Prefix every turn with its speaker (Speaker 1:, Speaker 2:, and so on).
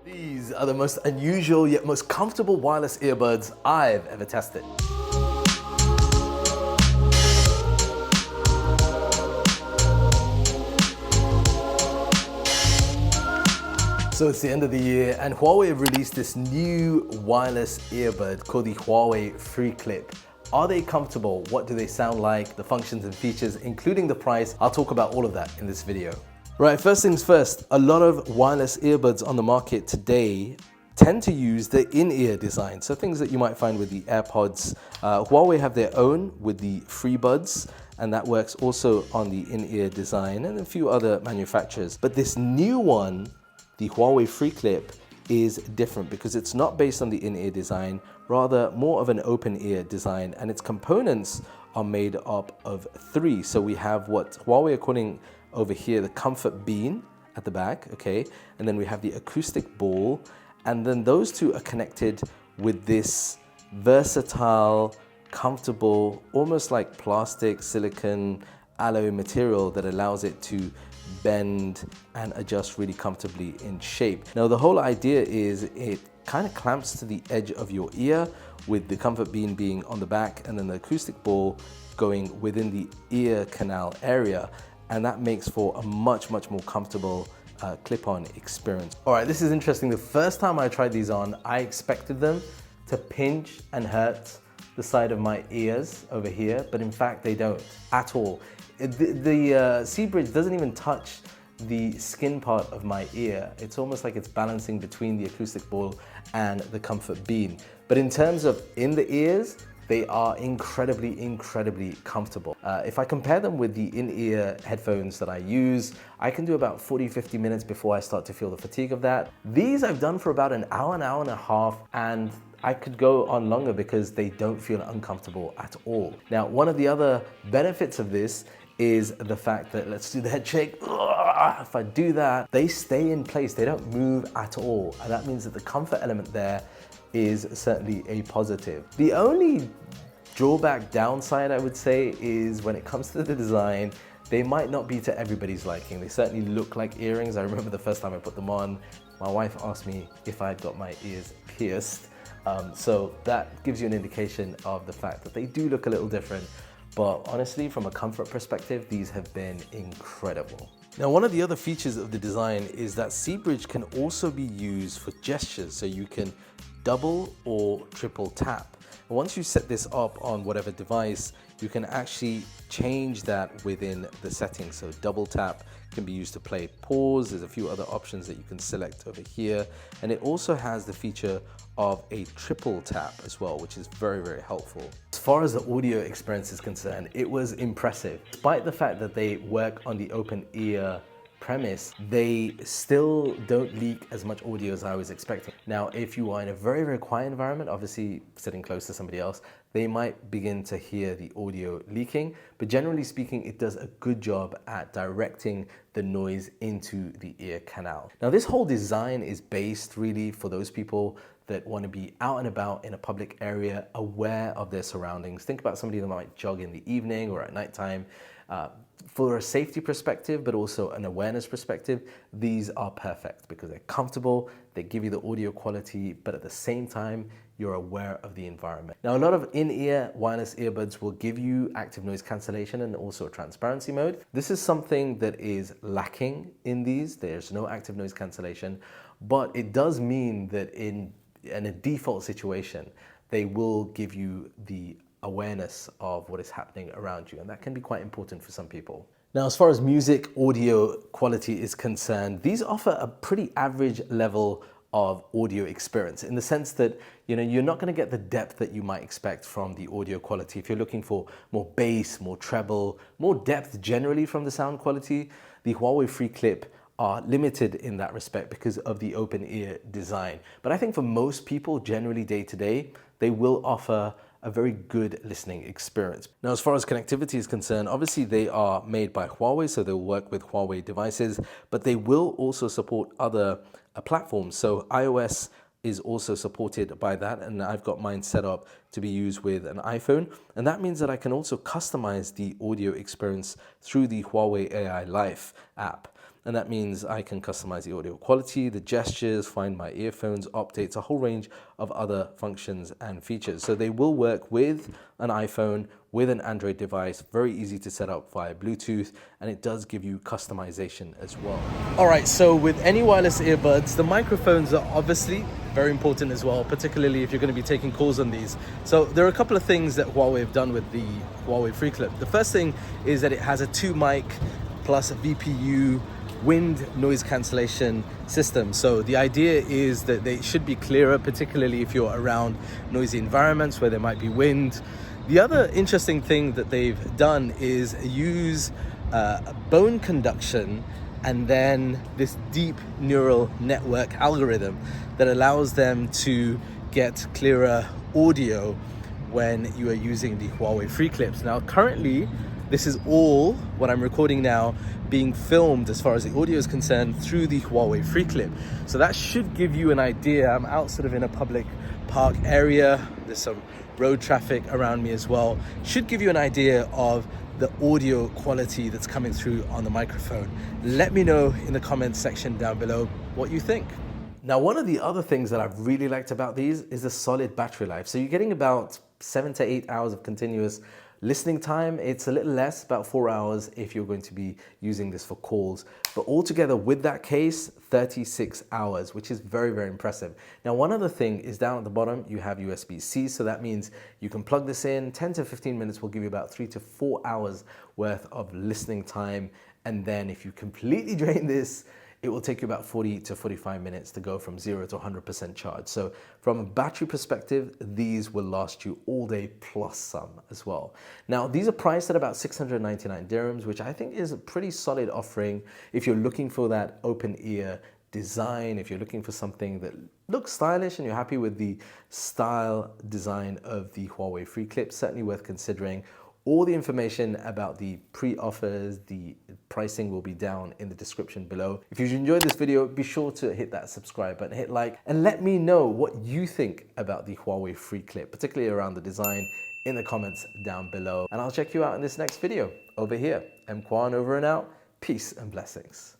Speaker 1: These are the most unusual yet most comfortable wireless earbuds I've ever tested. So it's the end of the year and Huawei have released this new wireless earbud called the HUAWEI FreeClip. Are they comfortable? What do they sound like? The functions and features, including the price. I'll talk about all of that in this video. Right, first things first, a lot of wireless earbuds on the market today tend to use the in-ear design. So things that you might find with the AirPods. Huawei have their own with the FreeBuds, and that works also on the in-ear design and a few other manufacturers. But this new one, the HUAWEI FreeClip, is different because it's not based on the in-ear design, rather more of an open ear design, and its components are made up of three. So we have what Huawei are calling over here the comfort bean at the back, okay? And then we have the acoustic ball, and then those two are connected with this versatile, comfortable, almost like plastic, silicone, alloy material that allows it to bend and adjust really comfortably in shape. Now the whole idea is it kind of clamps to the edge of your ear, with the comfort bean being on the back and then the acoustic ball going within the ear canal area. And that makes for a much more comfortable clip-on experience. All right, this is interesting. The first time I tried these on, I expected them to pinch and hurt the side of my ears over here, but in fact they don't at all. The C-bridge doesn't even touch the skin part of my ear. It's almost like it's balancing between the acoustic ball and the comfort bean. But in terms of in the ears, they are incredibly comfortable. If I compare them with the in-ear headphones that I use, I can do about 40-50 minutes before I start to feel the fatigue of that. These I've done for about an hour and a half, and I could go on longer because they don't feel uncomfortable at all. Now, one of the other benefits of this is the fact that, let's do the head shake. If I do that, they stay in place. They don't move at all. And that means that the comfort element there is certainly a positive. The only drawback, downside, I would say, is when it comes to the design, they might not be to everybody's liking. They certainly look like earrings. I remember the first time I put them on, my wife asked me if I'd got my ears pierced. So that gives you an indication of the fact that they do look a little different. But honestly, from a comfort perspective, these have been incredible. Now, one of the other features of the design is that C-bridge can also be used for gestures. So you can double or triple tap. And once you set this up on whatever device, you can actually change that within the settings. So double tap can be used to play pause. There's a few other options that you can select over here. And it also has the feature of a triple tap as well, which is very helpful. As far as the audio experience is concerned, it was impressive. Despite the fact that they work on the open ear premise, they still don't leak as much audio as I was expecting. Now, if you are in a very quiet environment, obviously sitting close to somebody else, they might begin to hear the audio leaking, but generally speaking, it does a good job at directing the noise into the ear canal. Now, this whole design is based really for those people that want to be out and about in a public area, aware of their surroundings. Think about somebody that might jog in the evening or at nighttime. For a safety perspective, but also an awareness perspective, these are perfect because they're comfortable, they give you the audio quality, but at the same time, you're aware of the environment. Now, a lot of in-ear wireless earbuds will give you active noise cancellation and also a transparency mode. This is something that is lacking in these. There's no active noise cancellation, but it does mean that in a default situation, they will give you the awareness of what is happening around you, and that can be quite important for some people. Now, as far as music audio quality is concerned, these offer a pretty average level of audio experience in the sense that, you know, you're not going to get the depth that you might expect from the audio quality. If you're looking for more bass, more treble, more depth generally from the sound quality, the HUAWEI FreeClip are limited in that respect because of the open ear design. But I think for most people, generally day to day, they will offer a very good listening experience. Now, as far as connectivity is concerned, obviously they are made by Huawei, so they'll work with Huawei devices, but they will also support other platforms. So iOS is also supported by that, and I've got mine set up to be used with an iPhone, and that means that I can also customize the audio experience through the Huawei AI Life app. And that means I can customize the audio quality, the gestures, find my earphones, updates, a whole range of other functions and features. So they will work with an iPhone, with an Android device, very easy to set up via Bluetooth, and it does give you customization as well. All right, so with any wireless earbuds, the microphones are obviously very important as well, particularly if you're going to be taking calls on these. So there are a couple of things that Huawei have done with the Huawei FreeClip. The first thing is that it has a 2 mic plus a VPU wind noise cancellation system. So the idea is that they should be clearer, particularly if you're around noisy environments where there might be wind. The other interesting thing that they've done is use bone conduction and then this deep neural network algorithm that allows them to get clearer audio when you are using the Huawei FreeClips. Now, currently, this is all, what I'm recording now, being filmed as far as the audio is concerned through the Huawei FreeClip. So that should give you an idea. I'm out sort of in a public park area. There's some road traffic around me as well. Should give you an idea of the audio quality that's coming through on the microphone. Let me know in the comments section down below what you think. Now, one of the other things that I've really liked about these is the solid battery life. So you're getting about 7 to 8 hours of continuous listening time. It's a little less, about 4 hours if you're going to be using this for calls. But altogether with that case, 36 hours, which is very, very impressive. Now, one other thing is down at the bottom, you have USB-C. So that means you can plug this in. 10 to 15 minutes will give you about 3 to 4 hours worth of listening time. And then if you completely drain this, it will take you about 40 to 45 minutes to go from 0 to 100% charge. So from a battery perspective, these will last you all day plus some as well. Now, these are priced at about 699 dirhams, which I think is a pretty solid offering if you're looking for that open ear design, if you're looking for something that looks stylish and you're happy with the style design of the Huawei FreeClip, certainly worth considering. All the information about the pre-offers, the pricing will be down in the description below. If you've enjoyed this video, be sure to hit that subscribe button, hit like, and let me know what you think about the Huawei FreeClip, particularly around the design, in the comments down below. And I'll check you out in this next video over here. Kwan over and out. Peace and blessings.